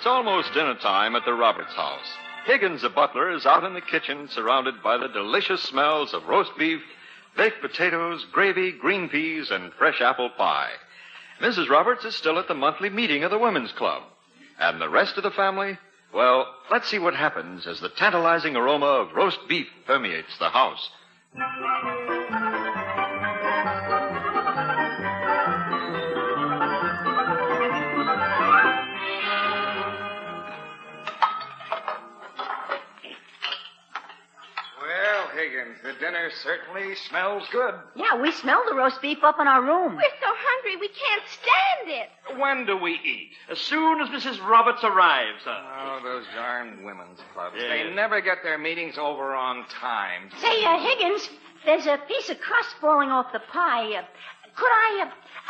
It's almost dinner time at the Roberts house. Higgins, the butler, is out in the kitchen surrounded by the delicious smells of roast beef, baked potatoes, gravy, green peas, and fresh apple pie. Mrs. Roberts is still at the monthly meeting of the Women's Club. And the rest of the family? Well, let's see what happens as the tantalizing aroma of roast beef permeates the house. Higgins, the dinner certainly smells good. Yeah, we smell the roast beef up in our room. We're so hungry we can't stand it. When do we eat? As soon as Mrs. Roberts arrives, sir. Oh, those darn women's clubs. Yeah. They never get their meetings over on time. Say, Higgins, there's a piece of crust falling off the pie. Would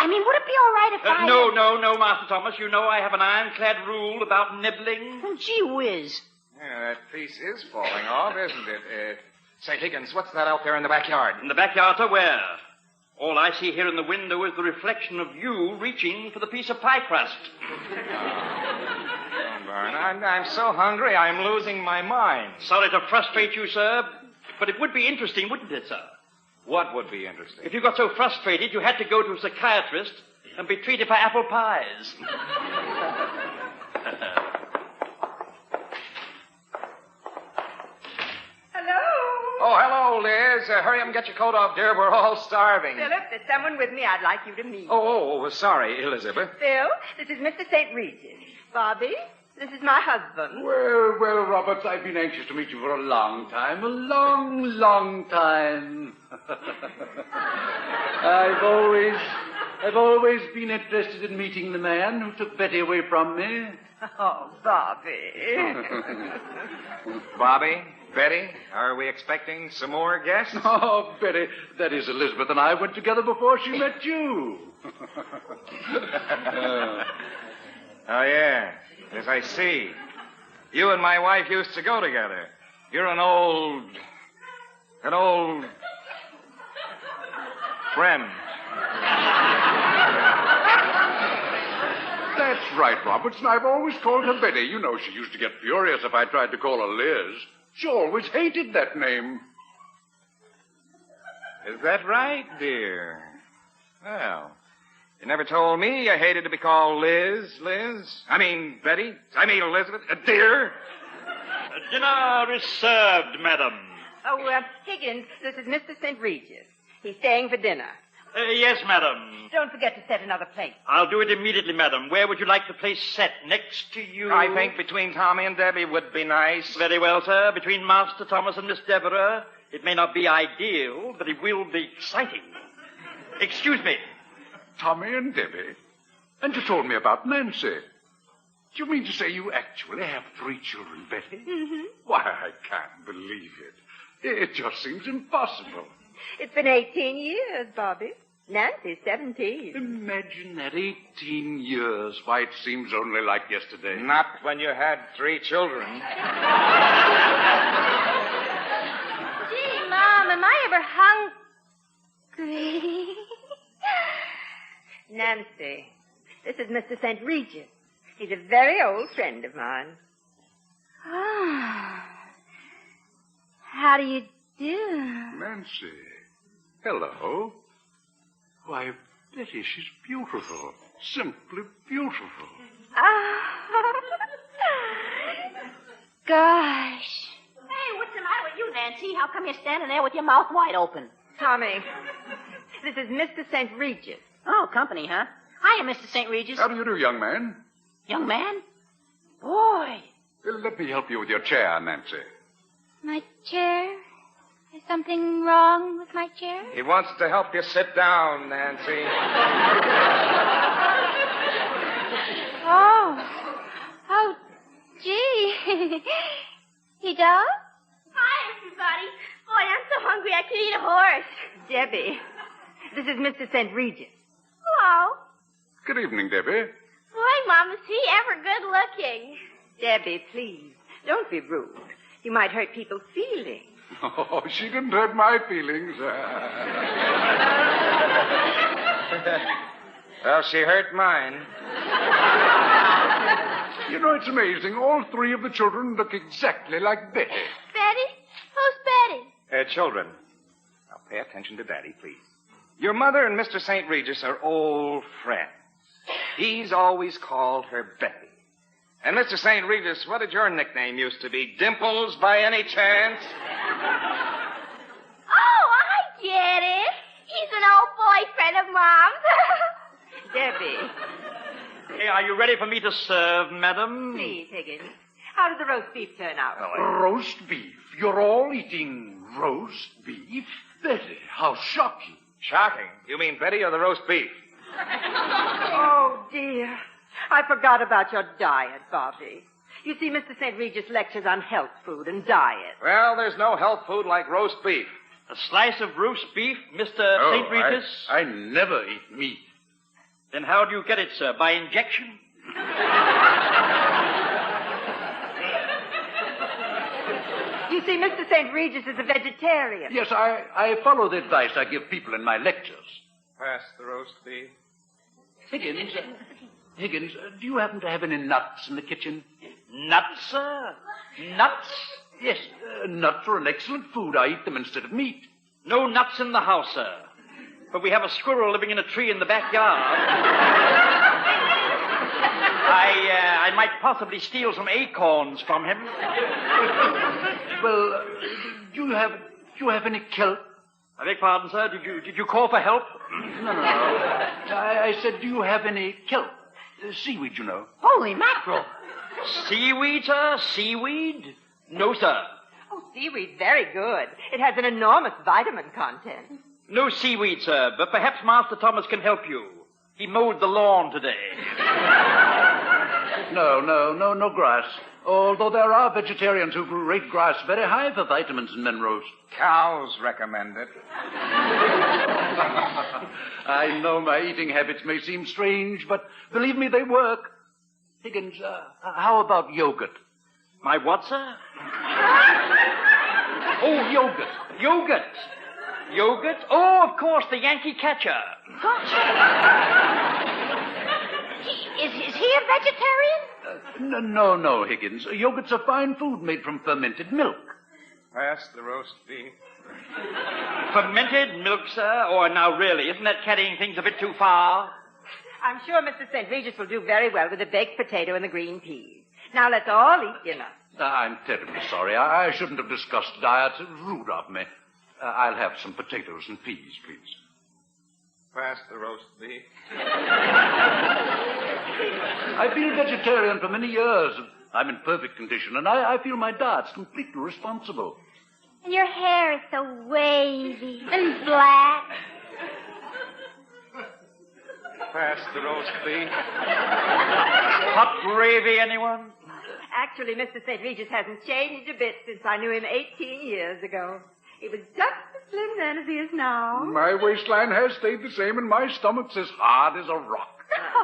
it be all right if I... No, Master Thomas. You know I have an ironclad rule about nibbling. Oh, gee whiz. Yeah, that piece is falling off, isn't it? Say, Higgins, what's that out there in the backyard? In the backyard, sir, where? All I see here in the window is the reflection of you reaching for the piece of pie crust. I'm so hungry, I'm losing my mind. Sorry to frustrate you, sir, but it would be interesting, wouldn't it, sir? What would be interesting? If you got so frustrated you had to go to a psychiatrist and be treated for apple pies. Oh, hello, Liz. Hurry up and get your coat off, dear. We're all starving. Philip, there's someone with me I'd like you to meet. Sorry, Elizabeth. Phil, this is Mr. St. Regis. Bobby, this is my husband. Well, Roberts, I've been anxious to meet you for a long time. A long, long time. I've always been interested in meeting the man who took Betty away from me. Oh, Bobby. Bobby, Betty, are we expecting some more guests? Oh, Betty, that is, Elizabeth and I went together before she met you. Oh, yeah. As I see. You and my wife used to go together. You're an old friend. That's right, Roberts, and I've always called her Betty. You know she used to get furious if I tried to call her Liz. She always hated that name. Is that right, dear? Well, you never told me you hated to be called Betty. Elizabeth. Dear. Dinner is served, madam. Oh, Higgins, this is Mr. St. Regis. He's staying for dinner. Yes, madam. Don't forget to set another plate. I'll do it immediately, madam. Where would you like the place set? Next to you? I think between Tommy and Debbie would be nice. Very well, sir. Between Master Thomas and Miss Deborah, it may not be ideal, but it will be exciting. Excuse me. Tommy and Debbie? And you told me about Nancy. Do you mean to say you actually have 3 children, Betty? Mm-hmm. Why, I can't believe it. It just seems impossible. It's been 18 years, Bobby. Nancy's 17. Imagine that, 18 years. Why, it seems only like yesterday. Not when you had 3 children. Gee, Mom, am I ever hungry? Nancy, this is Mr. St. Regis. He's a very old friend of mine. Oh. How do you do? Nancy. Hello. Why, Betty, she's beautiful. Simply beautiful. Gosh. Hey, what's the matter with you, Nancy? How come you're standing there with your mouth wide open? Tommy, this is Mr. St. Regis. Oh, company, huh? Hiya, Mr. St. Regis. How do you do, young man? Young man? Boy. Let me help you with your chair, Nancy. My chair? Is something wrong with my chair? He wants to help you sit down, Nancy. Oh, gee. He does? Hi, everybody. Boy, I'm so hungry I could eat a horse. Debbie, this is Mr. St. Regis. Hello. Good evening, Debbie. Boy, Mom, is he ever good looking? Debbie, please, don't be rude. You might hurt people's feelings. Oh, she didn't hurt my feelings. Well, she hurt mine. You know, it's amazing. All three of the children look exactly like Betty. Betty? Who's Betty? Children, now pay attention to Daddy, please. Your mother and Mr. St. Regis are old friends. He's always called her Betty. And Mr. St. Regis, what did your nickname used to be? Dimples, by any chance? Oh, I get it. He's an old boyfriend of Mom's. Debbie. Hey, are you ready for me to serve, madam? Please, Higgins. How did the roast beef turn out? Roast beef? You're all eating roast beef? Betty, how shocking. Shocking. You mean Betty or the roast beef? Oh, dear. I forgot about your diet, Bobby. You see, Mr. St. Regis lectures on health food and diet. Well, there's no health food like roast beef. A slice of roast beef, Mr. St. Regis? I never eat meat. Then how do you get it, sir? By injection? You see, Mr. St. Regis is a vegetarian. Yes, I follow the advice I give people in my lectures. Pass the roast beef. Higgins, do you happen to have any nuts in the kitchen? Nuts, sir? Nuts? Yes, nuts are an excellent food. I eat them instead of meat. No nuts in the house, sir. But we have a squirrel living in a tree in the backyard. I might possibly steal some acorns from him. Well, do you have any kelp? I beg pardon, sir. Did you call for help? No. I said, do you have any kelp? Seaweed, you know. Holy mackerel. Seaweed, sir? Seaweed? No, sir. Oh, seaweed's very good. It has an enormous vitamin content. No seaweed, sir, but perhaps Master Thomas can help you. He mowed the lawn today. No grass. Although there are vegetarians who rate grass very high for vitamins and minerals. Cows recommend it. I know my eating habits may seem strange, but believe me, they work. Higgins, how about yogurt? My what, sir? Oh, yogurt. Yogurt? Yogurt? Oh, of course, the Yankee catcher. Is he a vegetarian? No, Higgins. Yogurt's a fine food made from fermented milk. Pass the roast beef. Fermented milk, sir? Oh, now really, isn't that carrying things a bit too far? I'm sure Mr. St. Regis will do very well with the baked potato and the green peas. Now let's all eat dinner. I'm terribly sorry. I shouldn't have discussed diets. It was rude of me. I'll have some potatoes and peas, please. Pass the roast beef. I've been a vegetarian for many years. I'm in perfect condition, and I feel my diet's completely responsible. And your hair is so wavy and black. Pass the roast beef. Hot gravy, anyone? Actually, Mr. St. Regis hasn't changed a bit since I knew him 18 years ago. He was just as slim then as he is now. My waistline has stayed the same, and my stomach's as hard as a rock.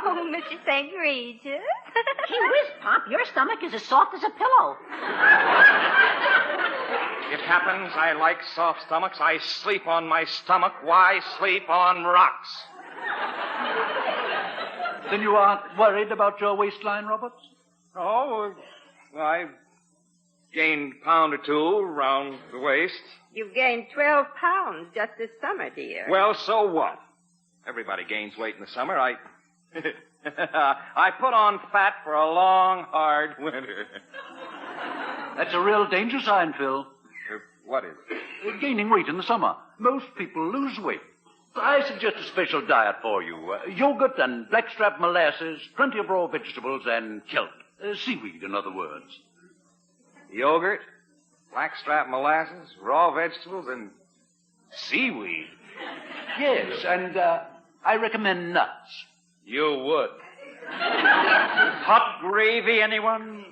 Oh, Mr. St. Regis. Gee whiz, Pop, your stomach is as soft as a pillow. It happens I like soft stomachs. I sleep on my stomach. Why sleep on rocks? Then you aren't worried about your waistline, Roberts? Oh, I've gained a pound or two around the waist. You've gained 12 pounds just this summer, dear. Well, so what? Everybody gains weight in the summer. I put on fat for a long, hard winter. That's a real danger sign, Phil. What is it? Gaining weight in the summer. Most people lose weight. I suggest a special diet for you. Yogurt and blackstrap molasses, plenty of raw vegetables, and kelp. Seaweed, in other words. Yogurt, blackstrap molasses, raw vegetables, and seaweed. Yes, and I recommend nuts. You would. Hot gravy, anyone?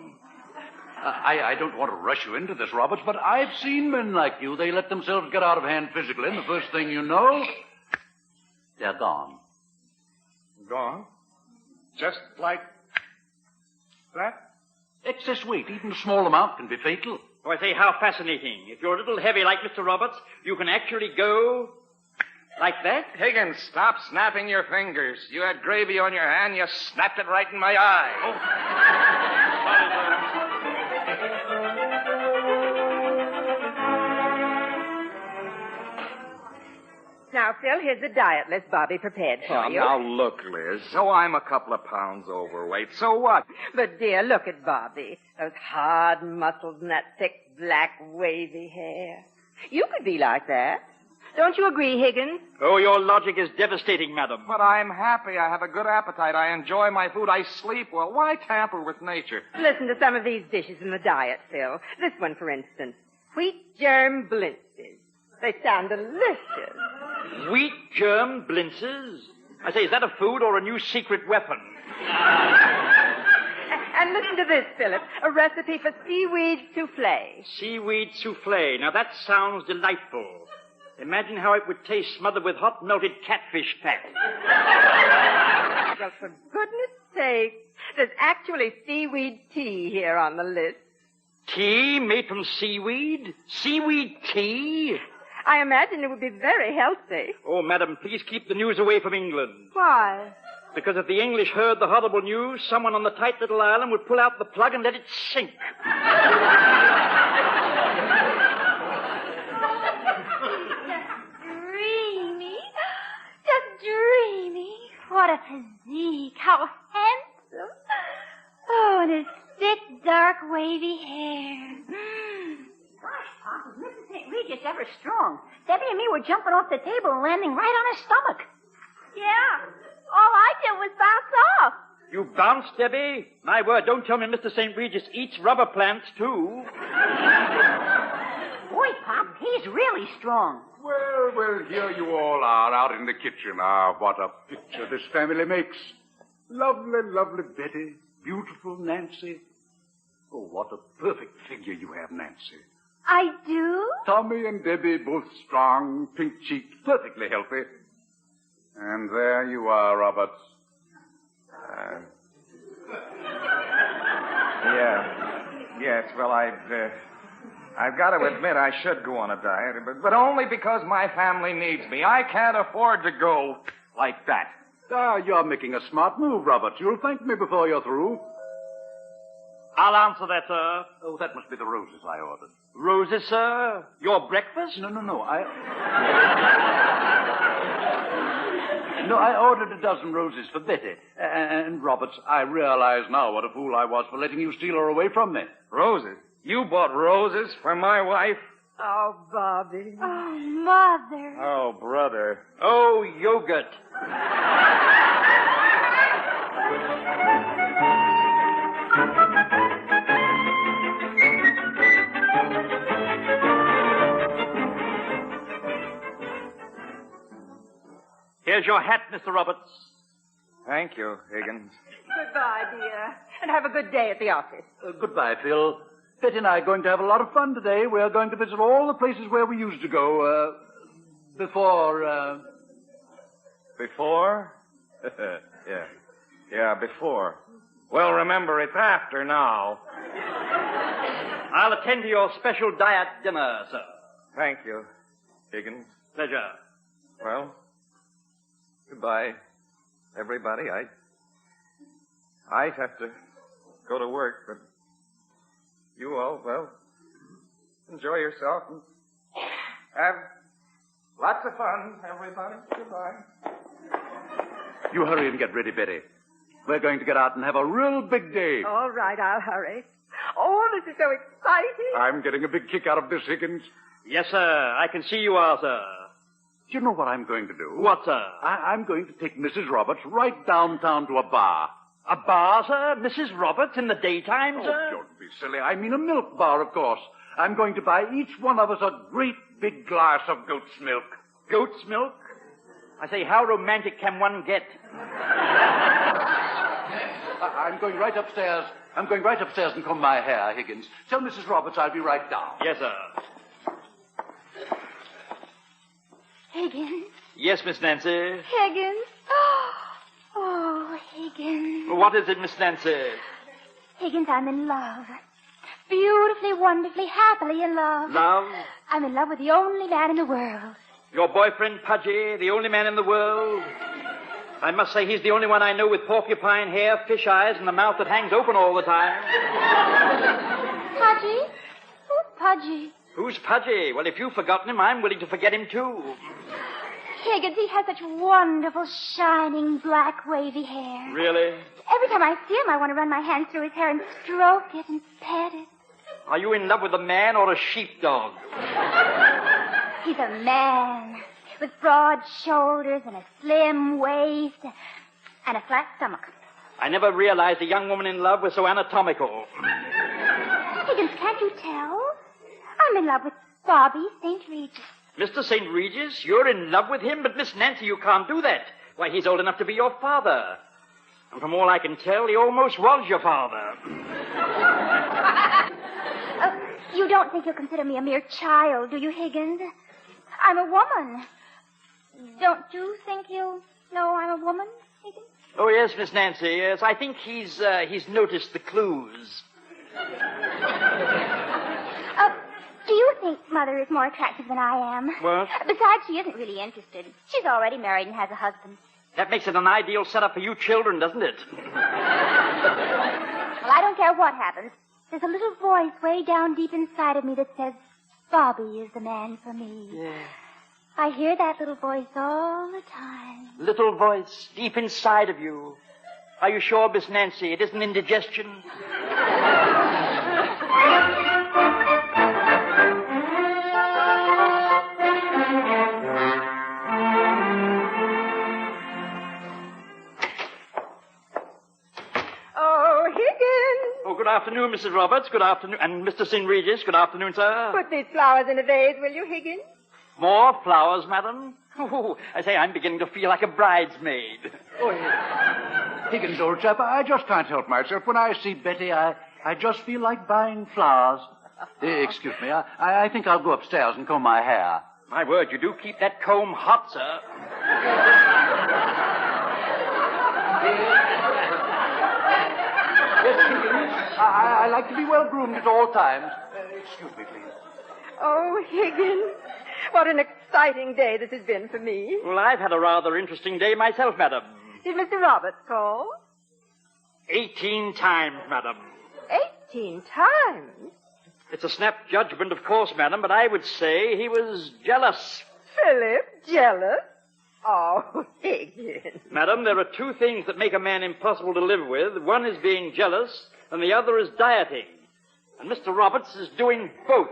I don't want to rush you into this, Roberts, but I've seen men like you. They let themselves get out of hand physically, and the first thing you know, they're gone. Gone? Just like that? Excess weight, even a small amount, can be fatal. Oh, I say, how fascinating. If you're a little heavy like Mr. Roberts, you can actually go like that. Higgins, stop snapping your fingers. You had gravy on your hand, you snapped it right in my eye. Oh. Now, Phil, here's the diet list Bobby prepared for you. Now, look, Liz. So I'm a couple of pounds overweight. So what? But, dear, look at Bobby. Those hard muscles and that thick, black, wavy hair. You could be like that. Don't you agree, Higgins? Oh, your logic is devastating, madam. But I'm happy. I have a good appetite. I enjoy my food. I sleep well. Why tamper with nature? Listen to some of these dishes in the diet, Phil. This one, for instance. Wheat germ blintzes. They sound delicious. Wheat germ blintzes? I say, is that a food or a new secret weapon? And listen to this, Philip. A recipe for seaweed souffle. Seaweed souffle. Now, that sounds delightful. Imagine how it would taste smothered with hot melted catfish fat. Well, for goodness sake, there's actually seaweed tea here on the list. Tea made from seaweed? Seaweed tea? I imagine it would be very healthy. Oh, madam, please keep the news away from England. Why? Because if the English heard the horrible news, someone on the tight little island would pull out the plug and let it sink. Dreamy. What a physique. How handsome. Oh, and his thick, dark, wavy hair. Gosh, Pop, is Mrs. St. Regis ever strong? Debbie and me were jumping off the table and landing right on her stomach. Yeah. All I did was bounce off. You bounced, Debbie? My word, don't tell me Mr. St. Regis eats rubber plants, too. Boy, Pop, he's really strong. Well, here you all are out in the kitchen. Ah, what a picture this family makes. Lovely, lovely Betty. Beautiful Nancy. Oh, what a perfect figure you have, Nancy. I do? Tommy and Debbie, both strong, pink-cheeked, perfectly healthy. And there you are, Roberts. Yes, well, I've got to admit I should go on a diet, but only because my family needs me. I can't afford to go like that. Ah, you're making a smart move, Roberts. You'll thank me before you're through. I'll answer that, sir. Oh, that must be the roses I ordered. Roses, sir? Your breakfast? No. I ordered a dozen roses for Betty. And, Roberts, I realize now what a fool I was for letting you steal her away from me. Roses? You bought roses for my wife? Oh, Bobby. Oh, Mother. Oh, brother. Oh, yogurt. Here's your hat, Mr. Roberts. Thank you, Higgins. Goodbye, dear. And have a good day at the office. Goodbye, Phil. Betty and I are going to have a lot of fun today. We're going to visit all the places where we used to go, before? Before? Yeah, before. Well, remember, it's after now. I'll attend to your special diet dinner, sir. Thank you, Higgins. Pleasure. Well, goodbye, everybody. I'd have to go to work, but you all, well, enjoy yourself and have lots of fun, everybody. Goodbye. You hurry and get ready, Betty. We're going to get out and have a real big day. All right, I'll hurry. Oh, this is so exciting. I'm getting a big kick out of this, Higgins. Yes, sir. I can see you are, sir. Do you know what I'm going to do? What, sir? I'm going to take Mrs. Roberts right downtown to a bar. A bar, sir? Mrs. Roberts in the daytime, sir? Oh, don't be silly. I mean a milk bar, of course. I'm going to buy each one of us a great big glass of goat's milk. Goat's milk? I say, how romantic can one get? I'm going right upstairs. I'm going right upstairs and comb my hair, Higgins. Tell Mrs. Roberts I'll be right down. Yes, sir. Higgins. Yes, Miss Nancy. Higgins. Oh, Higgins. What is it, Miss Nancy? Higgins, I'm in love. Beautifully, wonderfully, happily in love. Love? I'm in love with the only man in the world. Your boyfriend, Pudgy, the only man in the world? I must say he's the only one I know with porcupine hair, fish eyes, and a mouth that hangs open all the time. Pudgy? Who's Pudgy? Who's Pudgy? Well, if you've forgotten him, I'm willing to forget him, too. Higgins, he has such wonderful, shining, black, wavy hair. Really? Every time I see him, I want to run my hands through his hair and stroke it and pet it. Are you in love with a man or a sheepdog? He's a man with broad shoulders and a slim waist and a flat stomach. I never realized a young woman in love was so anatomical. Higgins, can't you tell? I'm in love with Bobby St. Regis. Mr. St. Regis, you're in love with him, but Miss Nancy, you can't do that. Why, he's old enough to be your father. And from all I can tell, he almost was your father. You don't think you'll consider me a mere child, do you, Higgins? I'm a woman. Don't you think you know I'm a woman, Higgins? Oh, yes, Miss Nancy, yes. I think he's noticed the clues. Do you think Mother is more attractive than I am? What? Besides, she isn't really interested. She's already married and has a husband. That makes it an ideal setup for you children, doesn't it? Well, I don't care what happens. There's a little voice way down deep inside of me that says, Bobby is the man for me. Yeah. I hear that little voice all the time. Little voice deep inside of you. Are you sure, Miss Nancy, it isn't indigestion? Good afternoon, Mrs. Roberts. Good afternoon. And Mr. St. Regis, good afternoon, sir. Put these flowers in a vase, will you, Higgins? More flowers, madam? Oh, I say, I'm beginning to feel like a bridesmaid. Oh, Higgins, old chap, I just can't help myself. When I see Betty, I just feel like buying flowers. Excuse me, I think I'll go upstairs and comb my hair. My word, you do keep that comb hot, sir. Yes, Higgins. I like to be well groomed at all times. Excuse me, please. Oh, Higgins, what an exciting day this has been for me. Well, I've had a rather interesting day myself, madam. Did Mr. Roberts call? 18 times, madam. 18 times? It's a snap judgment, of course, madam, but I would say he was jealous. Philip, jealous? Oh, Higgins. Madam, there are two things that make a man impossible to live with. One is being jealous, and the other is dieting. And Mr. Roberts is doing both.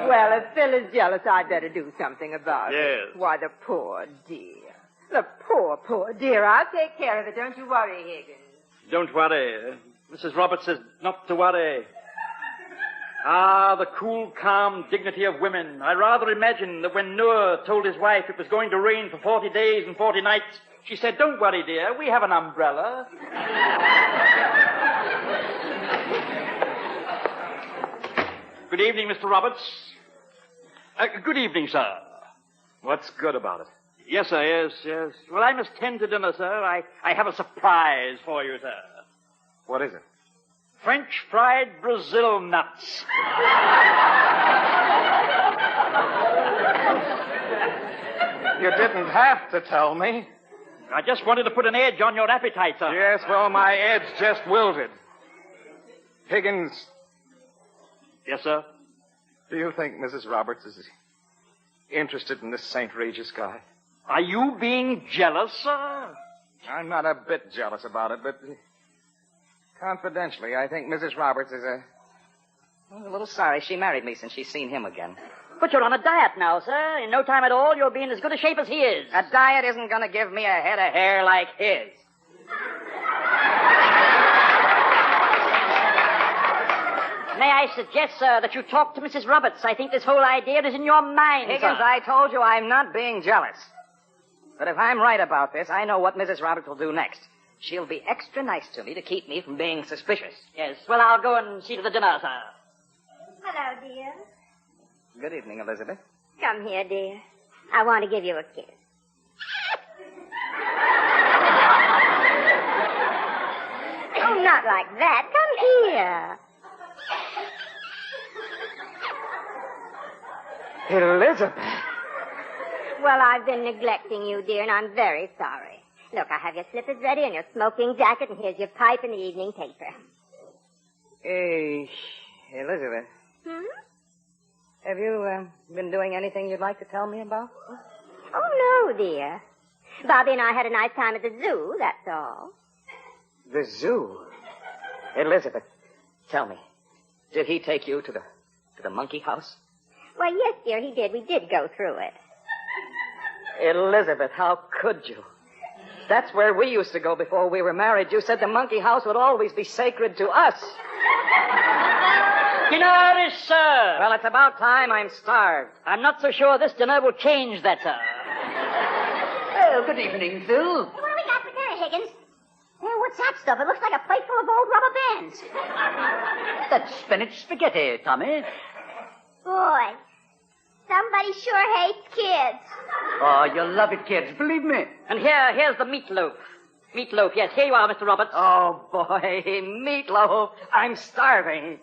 Well, if Phil is jealous, I'd better do something about it. Yes. Why, the poor dear. The poor dear. I'll take care of it. Don't you worry, Higgins. Don't worry. Mrs. Roberts says not to worry. Ah, the cool, calm dignity of women. I rather imagine that when Noah told his wife it was going to rain for 40 days and 40 nights, she said, "Don't worry, dear, we have an umbrella." Good evening, Mr. Roberts. Good evening, sir. What's good about it? Yes, sir, yes. Well, I must tend to dinner, sir. I have a surprise for you, sir. What is it? French fried Brazil nuts. You didn't have to tell me. I just wanted to put an edge on your appetite, sir. Yes, well, my edge just wilted. Higgins. Yes, sir? Do you think Mrs. Roberts is interested in this St. Regis guy? Are you being jealous, sir? I'm not a bit jealous about it, but confidentially, I think Mrs. Roberts is a little sorry she married me since she's seen him again. But you're on a diet now, sir. In no time at all, you'll be in as good a shape as he is. A diet isn't going to give me a head of hair like his. May I suggest, sir, that you talk to Mrs. Roberts? I think this whole idea is in your mind, Higgins, sir. I told you I'm not being jealous. But if I'm right about this, I know what Mrs. Roberts will do next. She'll be extra nice to me to keep me from being suspicious. Yes. Well, I'll go and see to the dinner, sir. Hello, dear. Good evening, Elizabeth. Come here, dear. I want to give you a kiss. Oh, not like that. Come here. Elizabeth. Well, I've been neglecting you, dear, and I'm very sorry. Look, I have your slippers ready and your smoking jacket, and here's your pipe and the evening paper. Hey, Elizabeth. Have you been doing anything you'd like to tell me about? Oh, no, dear. Bobby and I had a nice time at the zoo, that's all. The zoo? Elizabeth, tell me, did he take you to the monkey house? Why, yes, dear, he did. We did go through it. Elizabeth, how could you? That's where we used to go before we were married. You said the monkey house would always be sacred to us. Dinner is served. Well, it's about time. I'm starved. I'm not so sure this dinner will change that, sir. Well, good evening, Phil. What do we got for dinner, Higgins? Hey, what's that stuff? It looks like a plate full of old rubber bands. That's spinach spaghetti, Tommy. Boy, somebody sure hates kids. Oh, you'll love it, kids. Believe me. And here's the meatloaf. Meatloaf, yes. Here you are, Mr. Roberts. Oh, boy, meatloaf. I'm starving.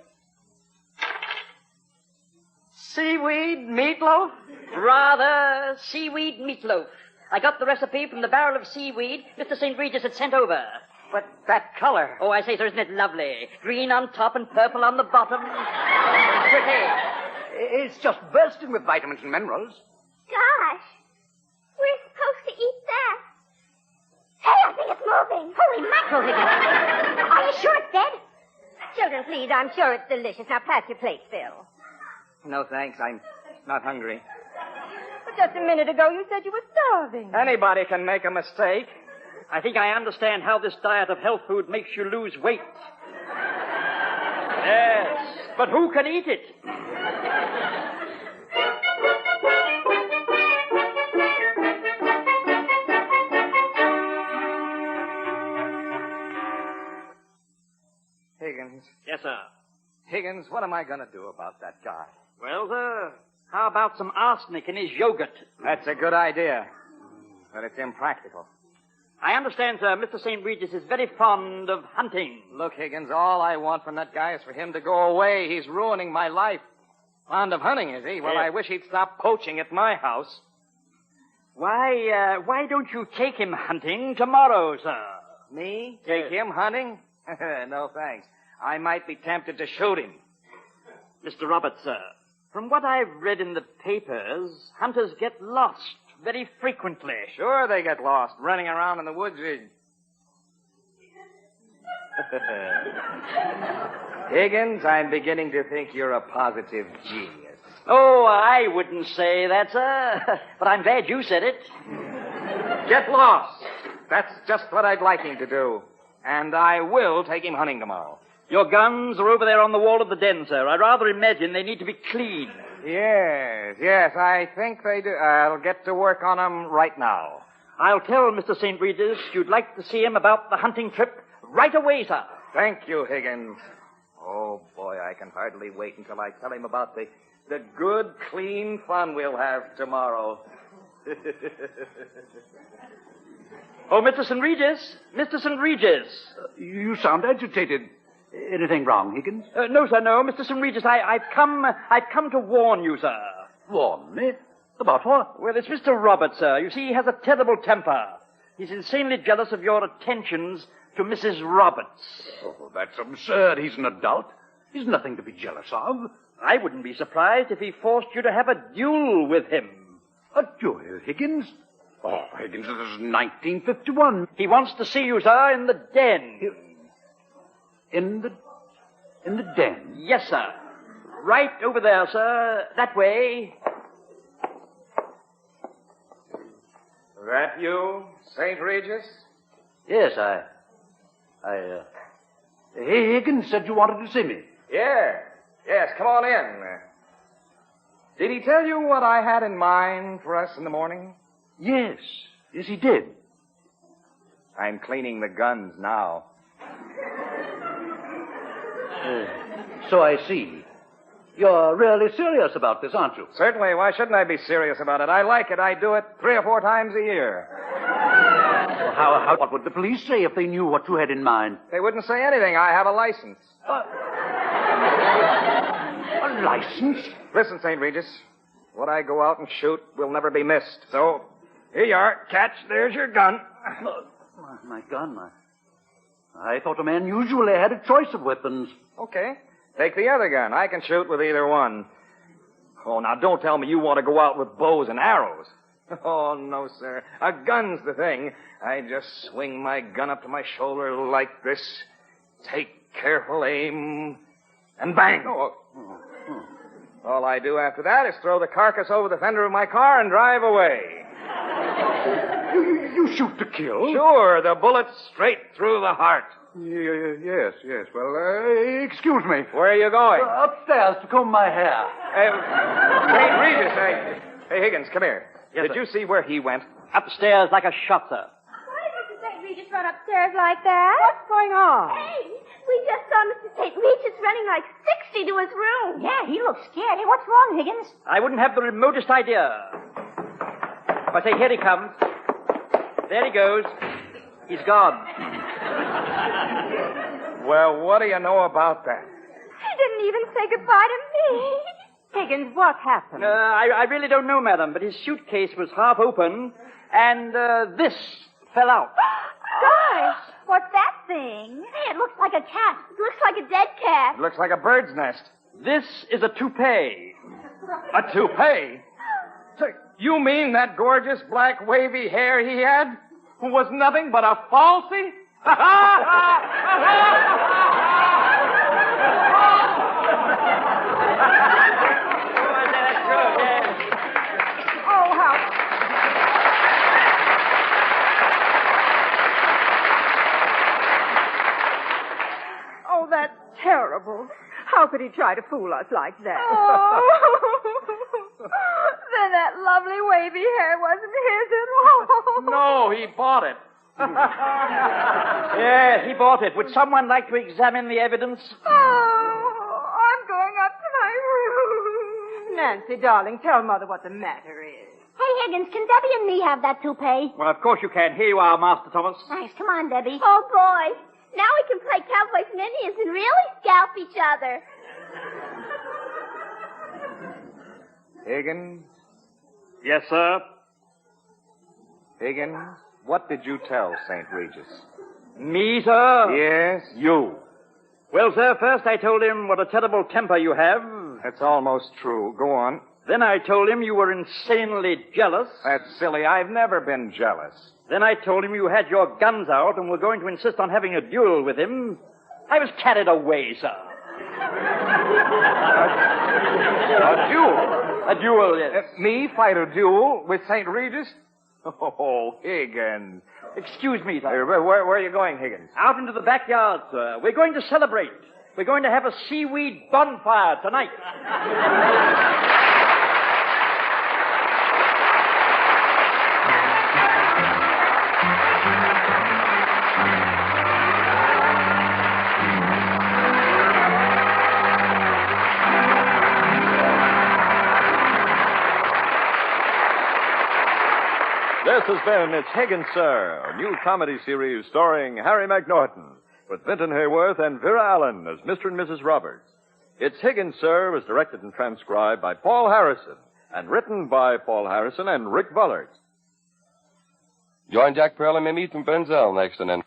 Seaweed meatloaf? Rather seaweed meatloaf. I got the recipe from the barrel of seaweed Mr. St. Regis had sent over. But that color. Oh, I say, sir, isn't it lovely? Green on top and purple on the bottom. Pretty. It's just bursting with vitamins and minerals. Gosh, we're supposed to eat that. Hey, I think it's moving. Holy mackerel, Higgins. Are you sure it's dead? Children, please, I'm sure it's delicious. Now pass your plate, Phil. No, thanks. I'm not hungry. But just a minute ago you said you were starving. Anybody can make a mistake. I think I understand how this diet of health food makes you lose weight. Yes, but who can eat it? Higgins. Yes, sir. Higgins, what am I going to do about that guy? Well, sir, how about some arsenic in his yogurt? That's a good idea, but it's impractical. I understand, sir, Mr. St. Regis is very fond of hunting. Look, Higgins, all I want from that guy is for him to go away. He's ruining my life. Fond of hunting, is he? Well, Yes. I wish he'd stop poaching at my house. Why don't you take him hunting tomorrow, sir? Me? Yes. Take him hunting? No, thanks. I might be tempted to shoot him. Mr. Roberts, sir, from what I've read in the papers, hunters get lost very frequently. Sure they get lost running around in the woods. Higgins, I'm beginning to think you're a positive genius. Oh, I wouldn't say that, sir, but I'm glad you said it. Get lost. That's just what I'd like him to do. And I will take him hunting tomorrow. Your guns are over there on the wall of the den, sir. I rather imagine they need to be cleaned. Yes, I think they do. I'll get to work on them right now. I'll tell Mr. St. Regis you'd like to see him about the hunting trip right away, sir. Thank you, Higgins. Oh, boy, I can hardly wait until I tell him about the good, clean fun we'll have tomorrow. Oh, Mr. St. Regis. Mr. St. Regis. You sound agitated. Anything wrong, Higgins? No, sir, no. Mr. St. Regis, I've come to warn you, sir. Warn me? About what? Well, it's Mr. Roberts, sir. You see, he has a terrible temper. He's insanely jealous of your attentions to Mrs. Roberts. Oh, that's absurd. He's an adult. He's nothing to be jealous of. I wouldn't be surprised if he forced you to have a duel with him. A duel, Higgins? Oh, Higgins, this is 1951. He wants to see you, sir, in the den. In the den? Yes, sir. Right over there, sir. That way. That you, St. Regis? Yes, Higgins said you wanted to see me. Yes, come on in. Did he tell you what I had in mind for us in the morning? Yes, he did. I'm cleaning the guns now. So I see. You're really serious about this, aren't you? Certainly. Why shouldn't I be serious about it? I like it. I do it 3 or 4 times a year. Well, what would the police say if they knew what you had in mind? They wouldn't say anything. I have a license. A license? Listen, St. Regis. What I go out and shoot will never be missed. So, here you are. Catch. There's your gun. My gun. I thought a man usually had a choice of weapons. Okay. Take the other gun. I can shoot with either one. Oh, now don't tell me you want to go out with bows and arrows. Oh, no, sir. A gun's the thing. I just swing my gun up to my shoulder like this, take careful aim, and bang. All I do after that is throw the carcass over the fender of my car and drive away. You shoot to kill? Sure, the bullet's straight through the heart. Yes. Well, excuse me. Where are you going? Upstairs to comb my hair. St. Regis, hey, Higgins, come here. Yes, Did you see where he went? Upstairs like a shot, sir. Why did Mr. St. Regis run upstairs like that? What's going on? Hey, we just saw Mr. St. Regis running like 60 to his room. Yeah, he looks scared. Hey, what's wrong, Higgins? I wouldn't have the remotest idea. I say, here he comes. There he goes. He's gone. Well, what do you know about that? He didn't even say goodbye to me. Higgins, what happened? I really don't know, madam, but his suitcase was half open, and this fell out. Gosh, what's that thing? Hey, it looks like a cat. It looks like a dead cat. It looks like a bird's nest. This is a toupee. A toupee? So you mean that gorgeous black wavy hair he had was nothing but a falsie? Oh, how... Oh, that's terrible. How could he try to fool us like that? Oh. Then that lovely wavy hair wasn't his at all. No, he bought it. Yes, he bought it. Would someone like to examine the evidence? Oh, I'm going up to my room. Nancy, darling, tell Mother what the matter is. Hey, Higgins, can Debbie and me have that toupee? Well, of course you can. Here you are, Master Thomas. Thanks. Come on, Debbie. Oh, boy. Now we can play cowboys and Indians and really scalp each other. Higgins? Yes, sir. Higgins, what did you tell St. Regis? Me, sir? Yes, you. Well, sir, first I told him what a terrible temper you have. That's almost true. Go on. Then I told him you were insanely jealous. That's silly. I've never been jealous. Then I told him you had your guns out and were going to insist on having a duel with him. I was carried away, sir. A duel? A duel, yes. Me fight a duel with St. Regis? Oh, Higgins. Excuse me, sir. Where are you going, Higgins? Out into the backyard, sir. We're going to celebrate. We're going to have a seaweed bonfire tonight. This has been It's Higgins, Sir, a new comedy series starring Harry McNorton, with Vinton Hayworth and Vera Allen as Mr. and Mrs. Roberts. It's Higgins, Sir was directed and transcribed by Paul Harrison and written by Paul Harrison and Rick Bullard. Join Jack Pearl and Mimi from Benzel next and then